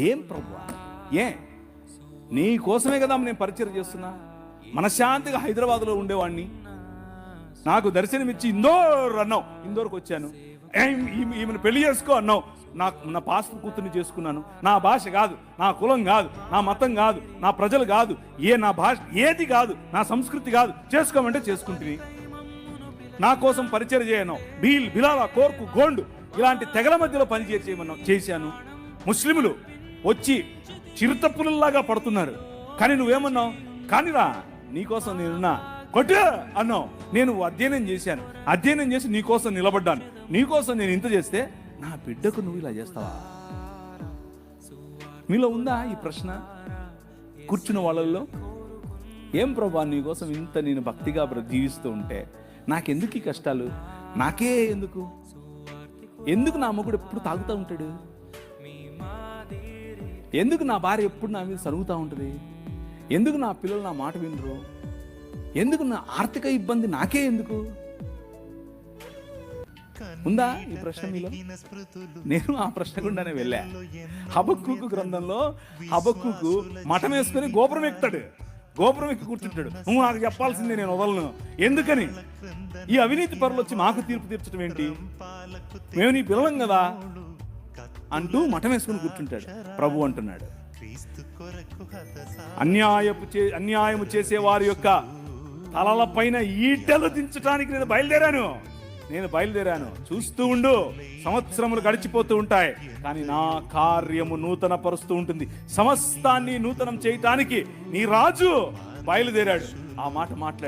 ఏం ప్రభువా, నీ కోసమే కదా నేను పరిచయం చేస్తున్నా. మనశ్శాంతిగా హైదరాబాద్లో ఉండేవాడిని, నాకు దర్శనమిచ్చి ఇందోర్ అన్నావు, ఇందోర్కి వచ్చాను. ఈమెను పెళ్లి చేసుకో అన్నావు, నా పాస్టర్ కూతుర్ని చేసుకున్నాను. నా భాష కాదు, నా కులం కాదు, నా మతం కాదు, నా ప్రజలు కాదు, నా భాష ఏది కాదు, నా సంస్కృతి కాదు, చేసుకోమంటే చేసుకుంటుంది. నా కోసం పరిచయం చేయను. బిలాల, కోర్కు, గోండు ఇలాంటి తెగల మధ్యలో చేశాను. ముస్లింలు వచ్చి చిరుతపులలాగా పడుతున్నారు, కానీ నువ్వేమన్నావు? కానీరా, నీకోసం నేనున్నా, కొట్టు అన్నావు. నేను అధ్యయనం చేసి నీకోసం నిలబడ్డాను. నీకోసం నేను ఇంత చేస్తే నా బిడ్డకు నువ్వు ఇలా చేస్తావా? మీలో ఉందా ఈ ప్రశ్న కూర్చున్న వాళ్ళల్లో? ఏం ప్రభా, నీకోసం ఇంత నేను భక్తిగా జీవిస్తూ ఉంటే నాకెందుకు ఈ కష్టాలు? నాకే ఎందుకు నా మొగుడు ఎప్పుడు తాగుతూ ఉంటాడు? ఎందుకు నా భార్య ఎప్పుడు నా మీద సరుగుతూ ఉంటుంది? ఎందుకు నా పిల్లలు నా మాట వినరు? ఎందుకు నా ఆర్థిక ఇబ్బంది నాకే ఎందుకు? ఉందా ఈ ప్రశ్న మీలో? నేను ఆ ప్రశ్న గుండానే వెళ్ళా. హబక్కూకు గ్రంథంలో హబక్కూకు మఠం వేసుకొని గోపురం ఎక్కుతాడు, గోపురం ఎక్కి కూర్చుంటాడు. నువ్వు నాకు చెప్పాల్సిందే, నేను వదలను. ఎందుకని? ఈ అవినీతి పరులు వచ్చి మాకు తీర్పు తీర్చడం ఏంటి? మేము నీ పిల్లలం కదా అంటూ మఠం వేసుకుని కూర్చుంటాడు. ప్రభు అంటున్నాడు, అన్యాయము చేసే వారి యొక్క తలల పైన ఈటెలు దించడానికి నేను బయలుదేరాను. చూస్తూ ఉండు, సంవత్సరములు గడిచిపోతూ ఉంటాయి, కానీ నా కార్యము నూతన పరుస్తూ ఉంటుంది. సమస్తాన్ని నూతనం చేయటానికి నీ రాజు బయలుదేరాడు. ఆ మాట మాట్లాడు.